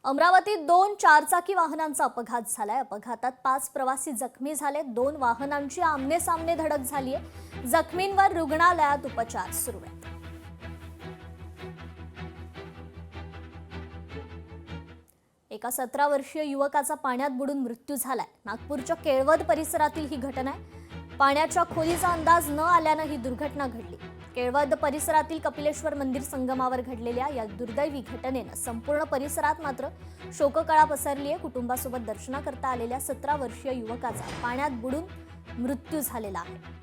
अमरावतीत 2 चारचाकी वाहनांचा अपघात झालाय। अपघातात 5 प्रवासी जखमी झाले। 2 वाहनांची आमने-सामने धडक झाली आहे। जखमींवर रुग्णालयात उपचार सुरू आहेत। एका 17 वर्षीय युवकाचा पाण्यात बुडून मृत्यू झालाय। नागपूरच्या केळवद परिसरातील ही घटना आहे। पाण्याच्या खोलीचा अंदाज न आल्याने ही दुर्घटना घडली। केळवद परिसरातील कपिलेश्वर मंदिर संगमावर घडलेल्या या दुर्दैवी घटनेने संपूर्ण परिसरात मात्र शोककळा पसरली आहे। कुटुंबासोबत दर्शनाकरता आलेल्या 17 वर्षीय युवकाचा पाण्यात बुडून मृत्यू झालेला आहे।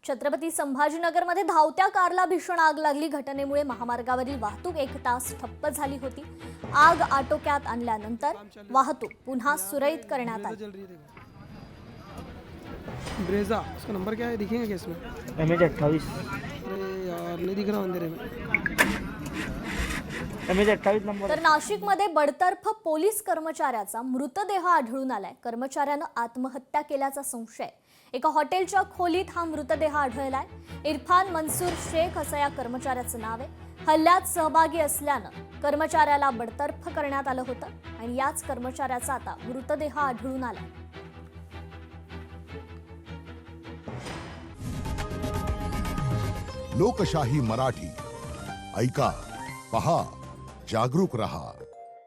छत्रपती संभाजीनगरमध्ये धावत्या कारला भीषण आग लागली। घटनेमुळे महामार्गावरील वाहतूक 1 तास ठप्प झाली होती। आग आटोक्यात आणल्यानंतर वाहतूक पुन्हा सुरळीत करण्यात आली। ब्रेजा, उसका नंबर क्या है दिखेंगे क्या इसमें? MH28। अरे यार नहीं दिख रहा अंधेरे में। MH28 number. तर नाशिकमध्ये बडतर्फ पोलीस कर्मचाऱ्याचा मृतदेह आढळून आलाय। कर्मचाऱ्यानं आत्महत्या केल्याचा संशय। एका हॉटेलच्या खोलीत हा मृतदेह आढळलाय। इरफान मनसूर शेख असं या कर्मचाऱ्याचं नाव आहे। हल्ल्यात सहभागी असल्यानं कर्मचाऱ्याला बडतर्फ करण्यात आलं होतं आणि याच कर्मचाऱ्याचा आता मृतदेह आढळून आलाय। लोकशाही मराठी ऐका, पहा, जागरूक रहा।